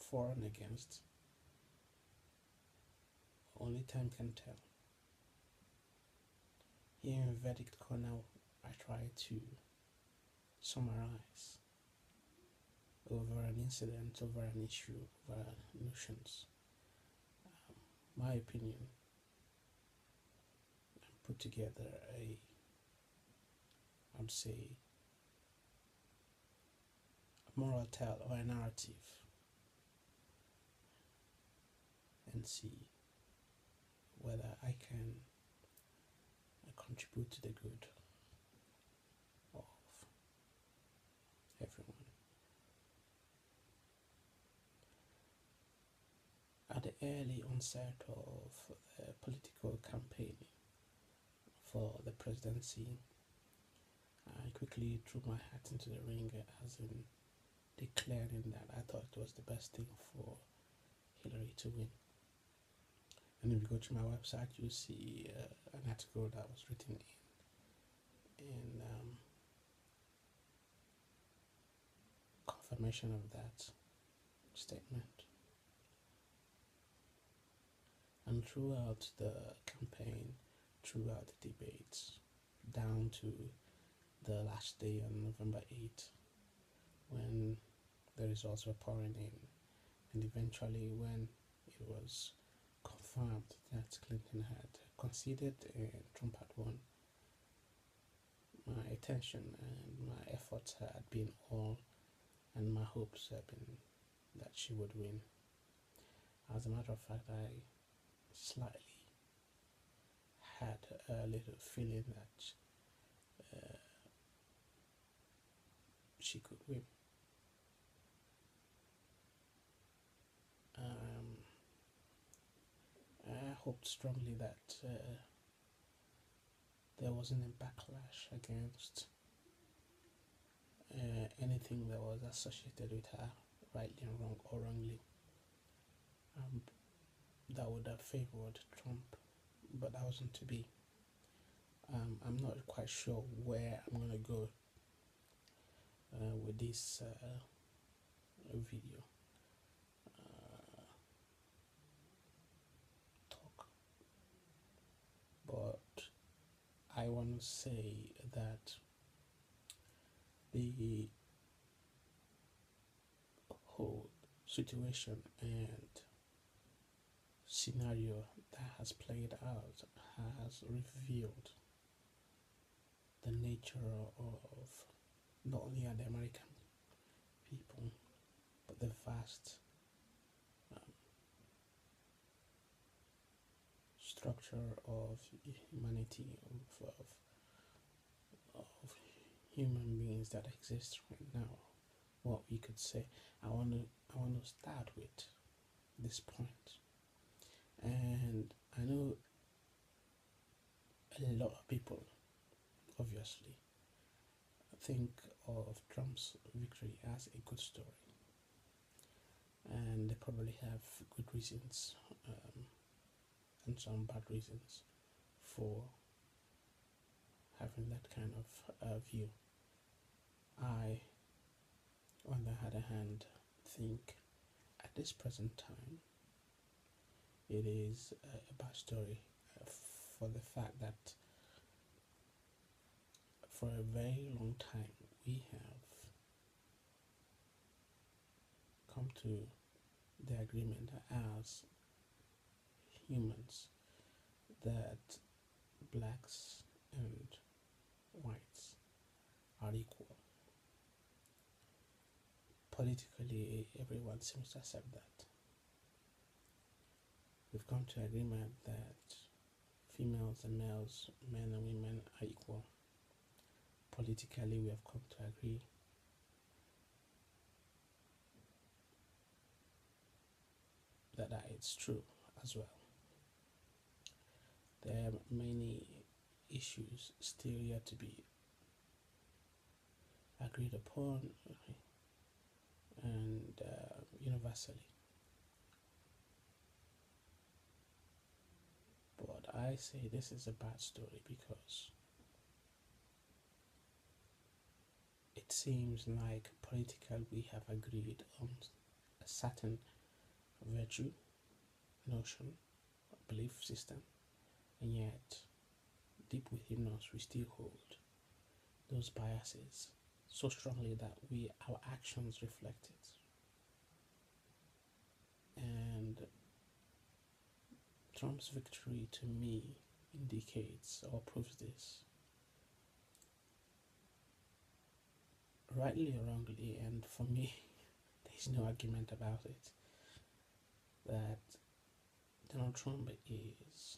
for and against. Only time can tell. Here in Verdict Corner, I try to summarize over an incident, over an issue, over notions, my opinion, and put together I'd say, a moral tale or a narrative, and see whether I can contribute to the good of everyone. At the early onset of the political campaign for the presidency, I quickly threw my hat into the ring, as in declaring that I thought it was the best thing for Hillary to win. And if you go to my website, you'll see an article that was written in confirmation of that statement. And throughout the campaign, throughout the debates, down to the last day on November 8th, when the results were pouring in, and eventually when it was confirmed that Clinton had conceded and Trump had won, my attention and my efforts had been all, and my hopes had been that she would win. As a matter of fact, I slightly had a little feeling that she could win. I hoped strongly that there wasn't a backlash against anything that was associated with her, rightly and wrong or wrongly, that would have favored Trump, but that wasn't to be. I'm not quite sure where I'm going to go with this video talk, but I want to say that the whole situation and scenario that has played out has revealed the nature of not only the American people, but the vast structure of humanity, of human beings that exist right now. What we could say, I want to start with this point. And I know a lot of people obviously think of Trump's victory as a good story, and they probably have good reasons and some bad reasons for having that kind of view. I, on the other hand, think at this present time it is a bad story for the fact that for a very long time we have come to the agreement as humans that blacks and whites are equal. Politically, everyone seems to accept that. We've come to agreement that females and males, men and women are equal. Politically, we have come to agree that it's true as well. There are many issues still yet to be agreed upon and universally. But I say this is a bad story because it seems like politically we have agreed on a certain virtue, notion, belief system, and yet deep within us we still hold those biases so strongly that our actions reflect it. And Trump's victory to me indicates or proves this, rightly or wrongly, and for me, there's no argument about it, that Donald Trump is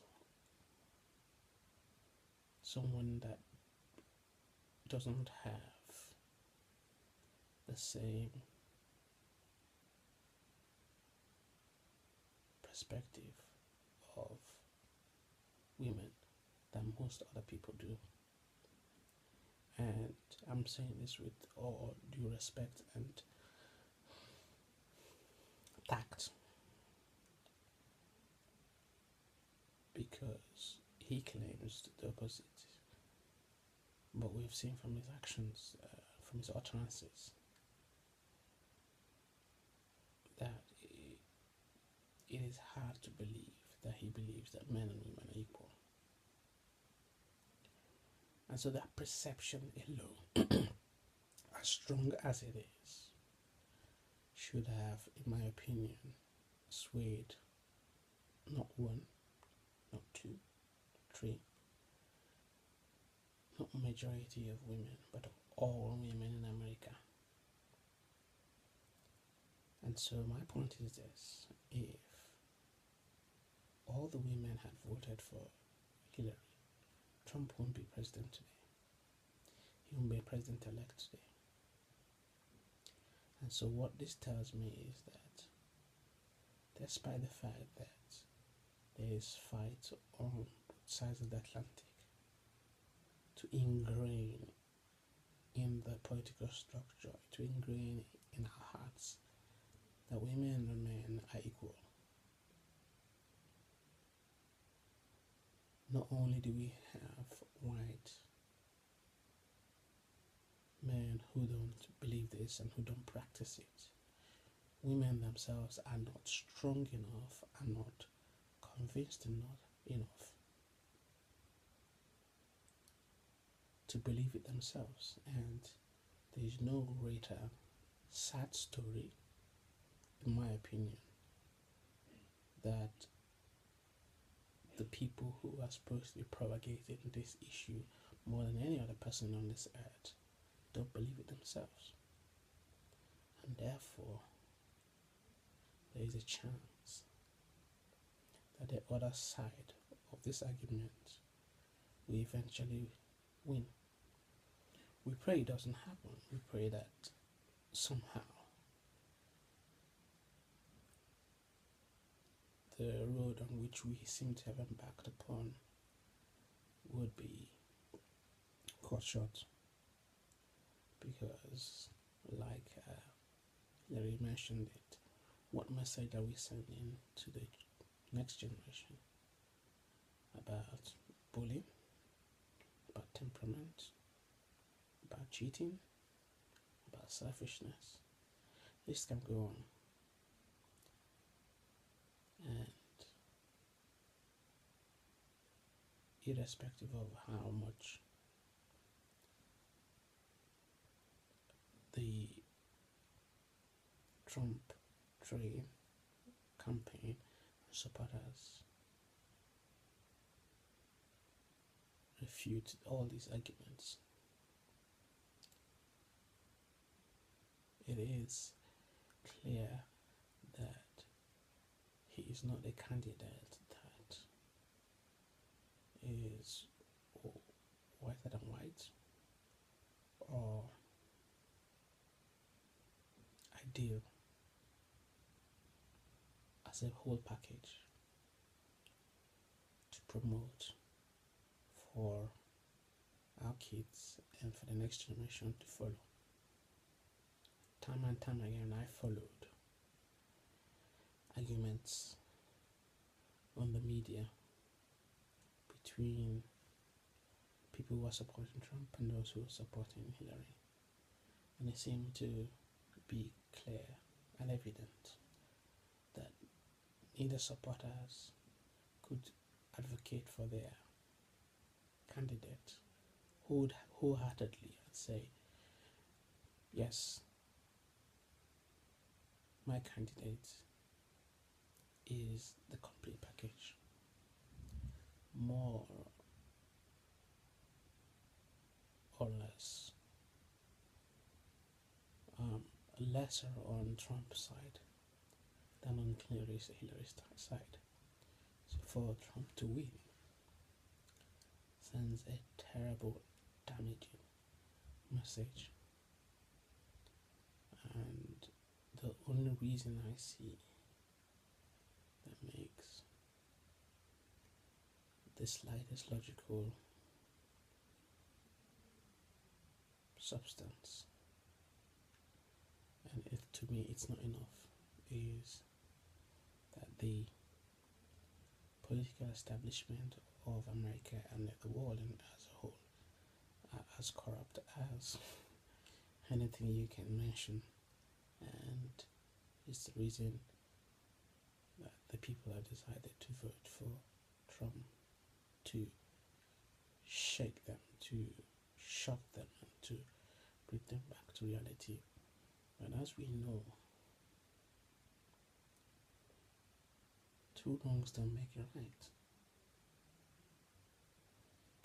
someone that doesn't have the same perspective of women than most other people do. And I'm saying this with all due respect and tact, because he claims the opposite. But we've seen from his actions, from his utterances, that it is hard to believe that he believes that men and women are equal. And so that perception alone, as strong as it is, should have, in my opinion, swayed not one, not two, three, not majority of women, but of all women in America. And so my point is this: if all the women had voted for Hillary, Trump won't be president today. He won't be president-elect today. And so what this tells me is that despite the fact that there is fight on both sides of the Atlantic to ingrain in the political structure, to ingrain in our hearts that women and men are equal, not only do we have white men who don't believe this and who don't practice it, women themselves are not strong enough, are not convinced enough to believe it themselves. And there is no greater sad story, in my opinion, that the people who are supposed to be propagating this issue more than any other person on this earth don't believe it themselves. And therefore, there is a chance that the other side of this argument will eventually win. We pray it doesn't happen. We pray that somehow the road on which we seem to have embarked upon would be cut short, because like Larry mentioned it, what message are we sending to the next generation about bullying, about temperament, about cheating, about selfishness? This can go on. And irrespective of how much the Trump train campaign supporters refute all these arguments, it is clear that he is not a candidate that is whiter than white or ideal as a whole package to promote for our kids and for the next generation to follow. Time and time again, I followed arguments on the media between people who are supporting Trump and those who are supporting Hillary, and it seemed to be clear and evident that either supporters could advocate for their candidate wholeheartedly and say, yes, my candidate is the complete package. More or less, lesser on Trump's side than on Hillary's side. So for Trump to win sends a terrible, damaging message. And the only reason I see that makes the slightest logical substance, and if to me it's not enough, is that the political establishment of America and the world as a whole are as corrupt as anything you can mention, and it's the reason that the people have decided to vote for Trump, to shake them, to shock them, and to bring them back to reality. But as we know, two wrongs don't make a right.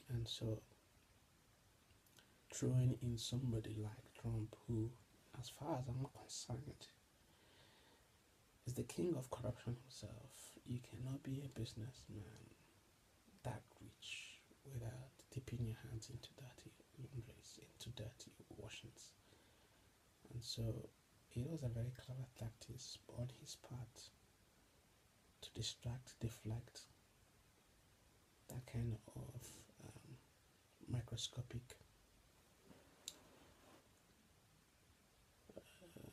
And so, throwing in somebody like Trump, who, as far as I'm concerned, is the king of corruption himself. You cannot be a businessman that rich without dipping your hands into dirty laundries, into dirty washings. And so it was a very clever tactic on his part to distract, deflect that kind of microscopic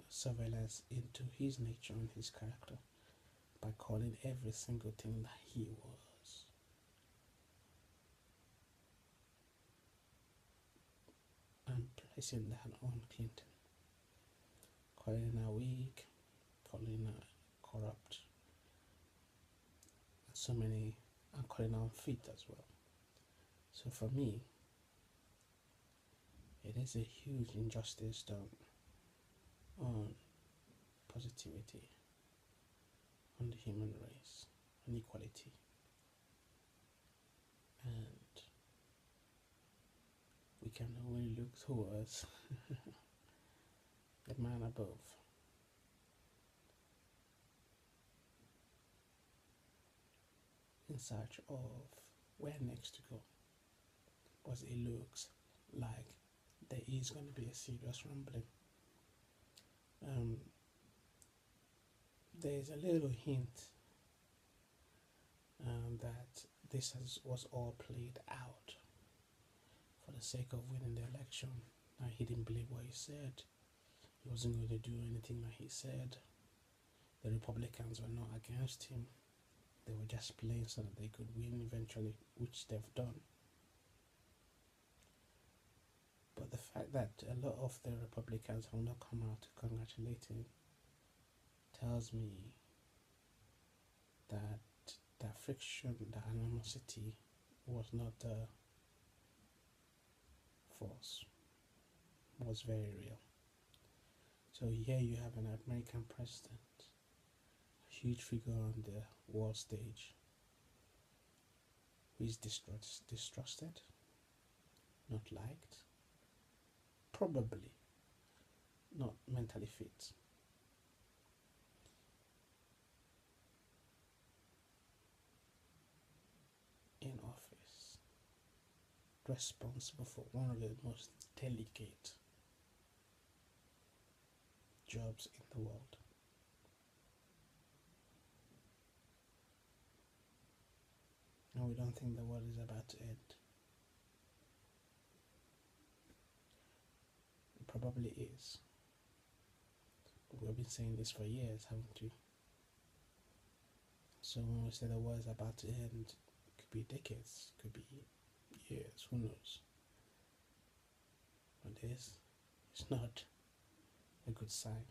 surveillance into his nature and his character by calling every single thing that he was and placing that on Clinton, calling her weak, calling her corrupt, and so many, and calling her unfit as well. So for me, it is a huge injustice done on positivity, on the human race, on equality, and we can only look towards the man above. In search of where next to go, because it looks like there is going to be a serious rumbling. There is a little hint that this was all played out for the sake of winning the election. Now, he didn't believe what he said. He wasn't going to do anything that he said. The Republicans were not against him. They were just playing so that they could win eventually, which they've done. But the fact that a lot of the Republicans have not come out to congratulate him tells me that that friction, that animosity was not the force, was very real. So here you have an American president, a huge figure on the world stage, who is distrusted, not liked, probably not mentally fit. In office, responsible for one of the most delicate jobs in the world. And we don't think the world is about to end. It probably is. But we've been saying this for years, haven't we? So when we say the world is about to end, it could be decades, it could be years, who knows? But this is not a good sign.